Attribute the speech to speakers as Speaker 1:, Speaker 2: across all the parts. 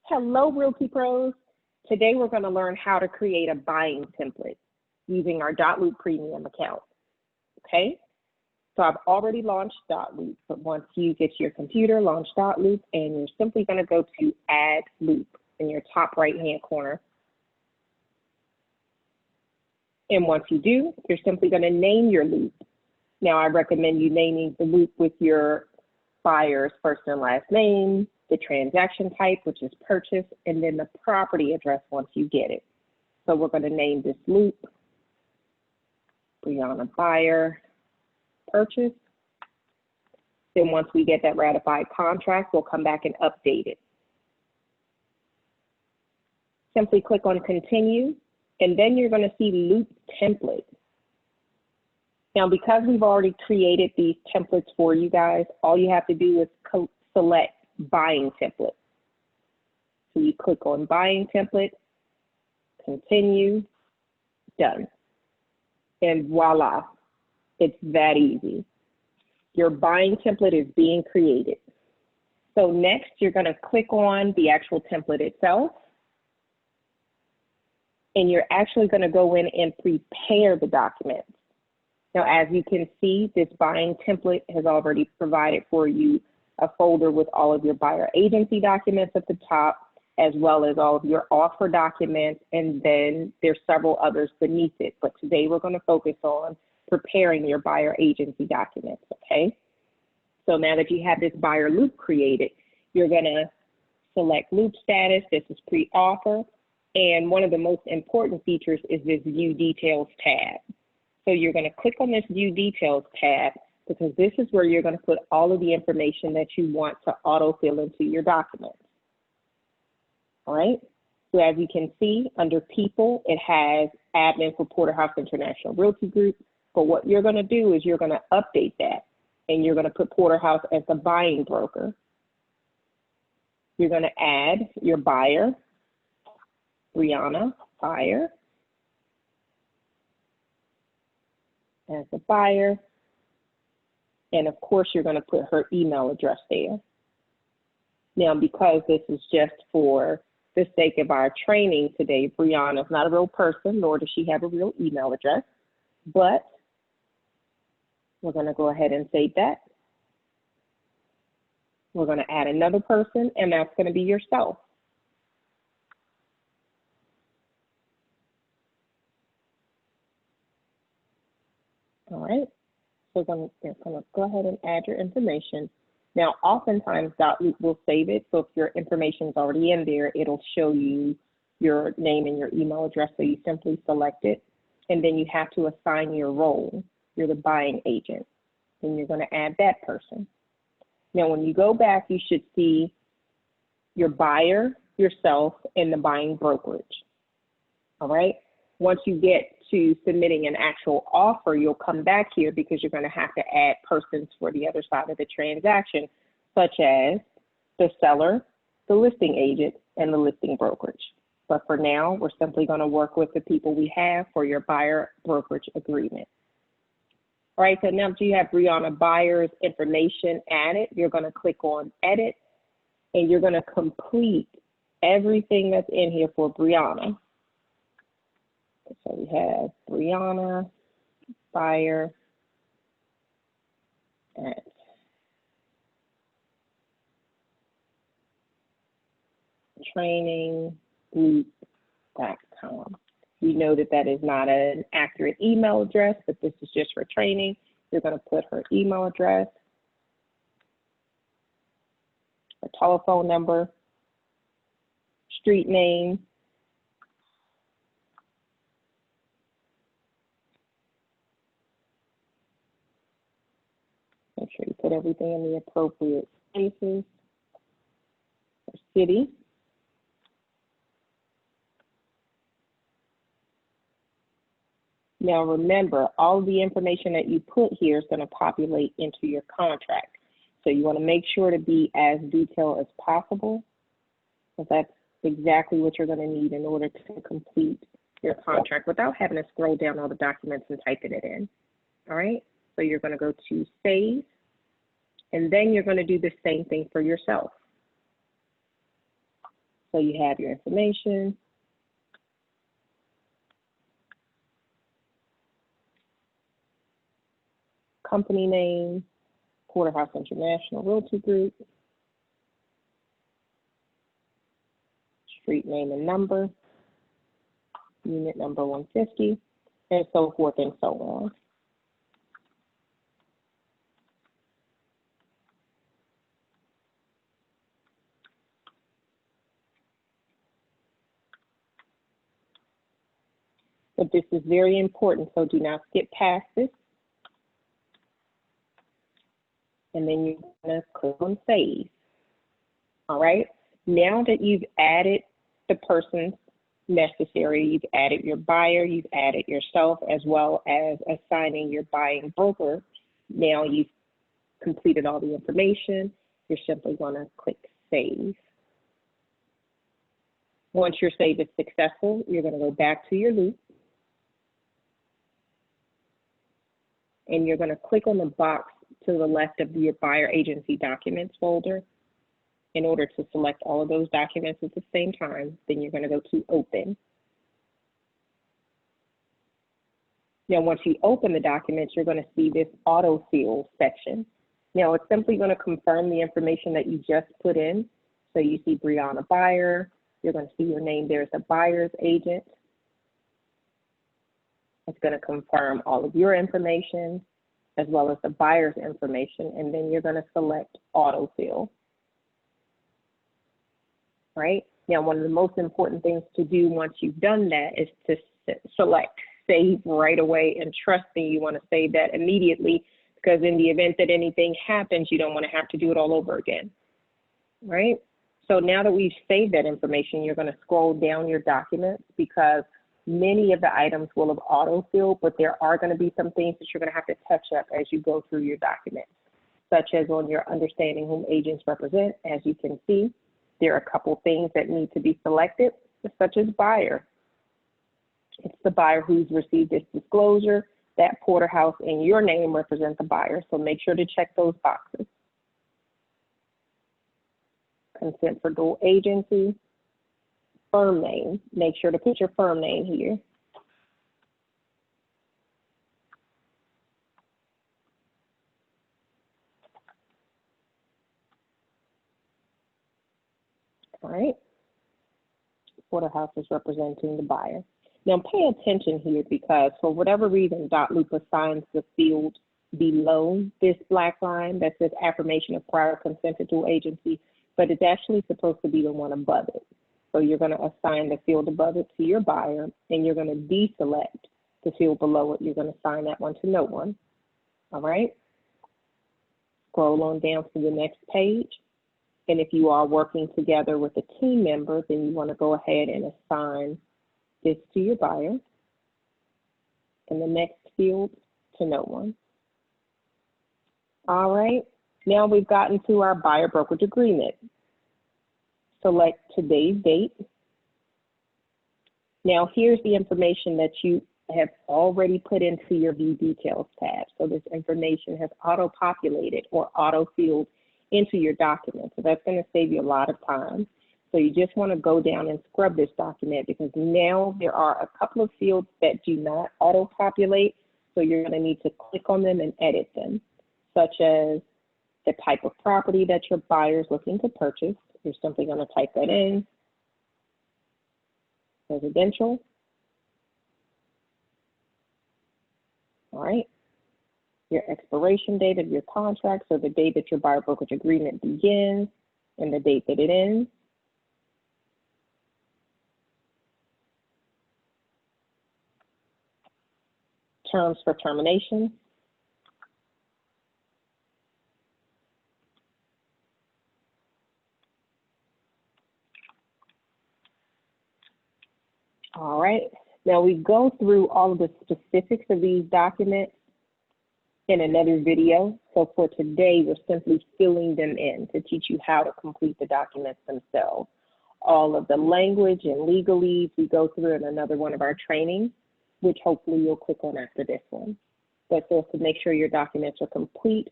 Speaker 1: Hello, Realty Pros. Today we're going to learn how to create a buying template using our Dotloop premium account. Okay, so I've already launched Dotloop, but once you get to your computer, launch Dotloop, and you're simply going to go to Add Loop in your top right-hand corner. And once you do, you're simply going to name your loop. Now, I recommend you naming the loop with your buyer's first and last name, the transaction type, which is purchase, and then the property address once you get it. So we're going to name this loop Brianna Buyer Purchase. Then once we get that ratified contract, we'll come back and update it. Simply click on Continue, and then you're going to see Loop Template. Now, because we've already created these templates for you guys, all you have to do is select Buying Template. So you click on Buying Template, Continue, Done. And voila, it's that easy. Your buying template is being created. So next, you're going to click on the actual template itself, and you're actually going to go in and prepare the documents. Now, as you can see, this buying template has already provided for you a folder with all of your buyer agency documents at the top, as well as all of your offer documents, and then there's several others beneath it. But today we're going to focus on preparing your buyer agency documents, okay? So now that you have this buyer loop created, you're going to select loop status. This is pre-offer. And one of the most important features is this View Details tab. So you're going to click on this View Details tab because this is where you're going to put all of the information that you want to autofill into your documents. All right, so as you can see, under People, it has Admin for Porterhouse International Realty Group. But what you're going to do is you're going to update that, and you're going to put Porterhouse as the buying broker. You're going to add your buyer, Brianna Buyer, as a buyer. And of course, you're going to put her email address there. Now, because this is just for the sake of our training today, Brianna is not a real person, nor does she have a real email address, but we're going to go ahead and save that. We're going to add another person, and that's going to be yourself. All right, so we're going to go ahead and add your information. Now, oftentimes Dotloop will save it, so if your information is already in there, it'll show you your name and your email address, so you simply select it, and then you have to assign your role. You're the buying agent, and you're going to add that person. Now, when you go back, you should see your buyer, yourself, and the buying brokerage. All right? Once you get to submitting an actual offer, you'll come back here because you're going to have to add persons for the other side of the transaction, such as the seller, the listing agent, and the listing brokerage. But for now, we're simply going to work with the people we have for your buyer brokerage agreement. All right, so now that you have Brianna Buyer's information added, you're going to click on Edit, and you're going to complete everything that's in here for Brianna. So we have Brianna Buyer at trainingloop.com. You know that that is not an accurate email address, but this is just for training. You're going to put her email address, her telephone number, street name, make sure you put everything in the appropriate places, her city. Now remember, all the information that you put here is going to populate into your contract. So you want to make sure to be as detailed as possible, because that's exactly what you're going to need in order to complete your contract without having to scroll down all the documents and typing it in. All right, so you're going to go to Save, and then you're going to do the same thing for yourself. So you have your information, company name, Porterhouse International Realty Group, street name and number, unit number 150, and so forth and so on. But this is very important, so do not skip past this. And then you're gonna click on save. All right, now that you've added the persons necessary, you've added your buyer, you've added yourself, as well as assigning your buying broker. Now you've completed all the information. You're simply gonna click save. Once your save is successful, you're gonna go back to your loop. And you're gonna click on the box to the left of your buyer agency documents folder in order to select all of those documents at the same time. Then you're going to go to open. Now, once you open the documents, you're going to see this autofill section. Now, it's simply going to confirm the information that you just put in. So you see Brianna Buyer. You're going to see your name there as a buyer's agent. It's going to confirm all of your information as well as the buyer's information, and then you're going to select autofill. Right? Now, one of the most important things to do once you've done that is to select save right away, and trust me, you want to save that immediately, because in the event that anything happens, you don't want to have to do it all over again. Right? So now that we've saved that information, you're going to scroll down your documents, because many of the items will have autofilled, but there are going to be some things that you're going to have to touch up as you go through your documents, such as on your understanding whom agents represent. As you can see, there are a couple things that need to be selected, such as buyer. It's the buyer who's received this disclosure. That Porterhouse in your name represents the buyer, so make sure to check those boxes. Consent for dual agency. Firm name, make sure to put your firm name here. All right. Porterhouse is representing the buyer. Now pay attention here, because for whatever reason, Dotloop assigns the field below this black line that says affirmation of prior consent to dual agency, but it's actually supposed to be the one above it. So you're going to assign the field above it to your buyer, and you're going to deselect the field below it. You're going to assign that one to no one. All right. Scroll on down to the next page. And if you are working together with a team member, then you want to go ahead and assign this to your buyer, and the next field to no one. All right. Now we've gotten to our buyer brokerage agreement. Select today's date. Now here's the information that you have already put into your View Details tab. So this information has auto-populated or auto-filled into your document. So that's going to save you a lot of time. So you just want to go down and scrub this document, because now there are a couple of fields that do not auto-populate. So you're going to need to click on them and edit them, such as the type of property that your buyer is looking to purchase. You're simply going to type that in, residential. All right. Your expiration date of your contract, so the date that your buyer brokerage agreement begins and the date that it ends. Terms for termination. All right, now we go through all of the specifics of these documents in another video. So for today, we're simply filling them in to teach you how to complete the documents themselves. All of the language and legalese we go through in another one of our trainings, which hopefully you'll click on after this one. But so to make sure your documents are complete,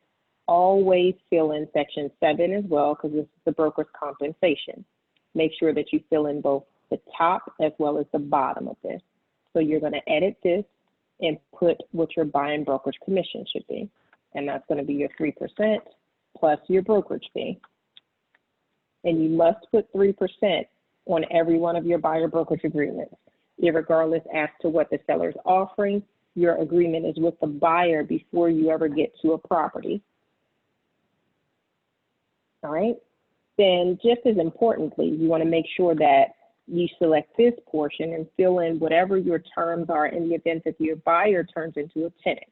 Speaker 1: always fill in section 7 as well, because this is the broker's compensation. make sure that you fill in both the top as well as the bottom of this. So you're going to edit this and put what your buying brokerage commission should be. And that's going to be your 3% plus your brokerage fee. And you must put 3% on every one of your buyer brokerage agreements, irregardless as to what the seller's offering. Your agreement is with the buyer before you ever get to a property. All right. Then just as importantly, you want to make sure that you select this portion and fill in whatever your terms are in the event that your buyer turns into a tenant.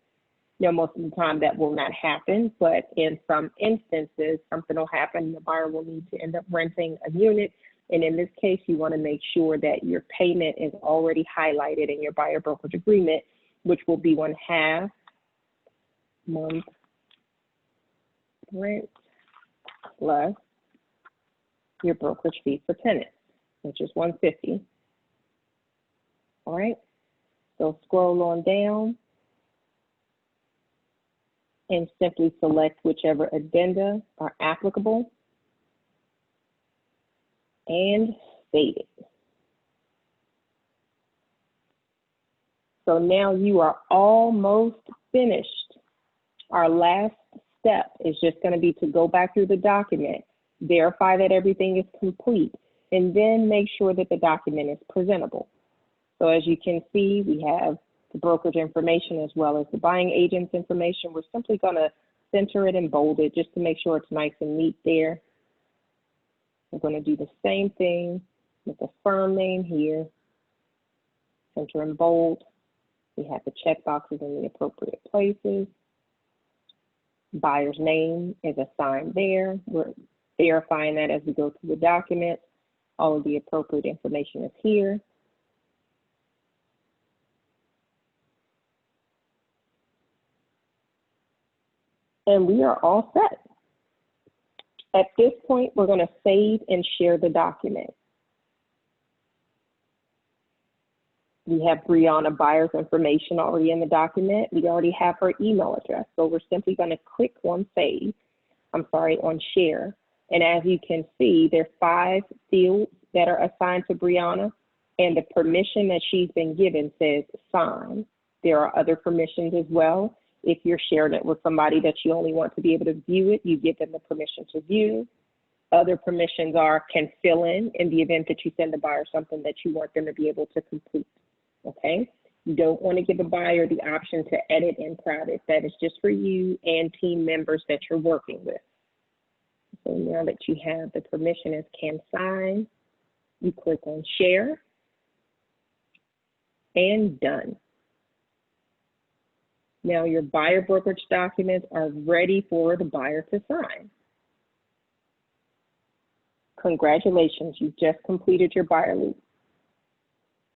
Speaker 1: Now, most of the time that will not happen, but in some instances, something will happen. The buyer will need to end up renting a unit. And in this case, you want to make sure that your payment is already highlighted in your buyer brokerage agreement, which will be 1/2 month rent plus your brokerage fee for tenants, which is $150. All right, so scroll on down and simply select whichever addenda are applicable and save it. So now you are almost finished. Our last step is just going to be to go back through the document, verify that everything is complete, and then make sure that the document is presentable. So as you can see, we have the brokerage information as well as the buying agent's information. We're simply going to center it and bold it just to make sure it's nice and neat there. We're going to do the same thing with the firm name here, center and bold. We have the check boxes in the appropriate places. Buyer's name is assigned there. We're verifying that as we go through the document. All of the appropriate information is here. And we are all set. At this point, we're going to save and share the document. We have Brianna Buyer's information already in the document. We already have her email address. So we're simply going to click on on share. And as you can see, there are 5 fields that are assigned to Brianna, and the permission that she's been given says sign. There are other permissions as well. If you're sharing it with somebody that you only want to be able to view it, you give them the permission to view. Other permissions are can fill in the event that you send the buyer something that you want them to be able to complete. Okay, you don't want to give a buyer the option to edit in private. That is just for you and team members that you're working with. So now that you have the permission as can sign, you click on share and done. Now your buyer brokerage documents are ready for the buyer to sign. Congratulations, you just completed your buyer loop.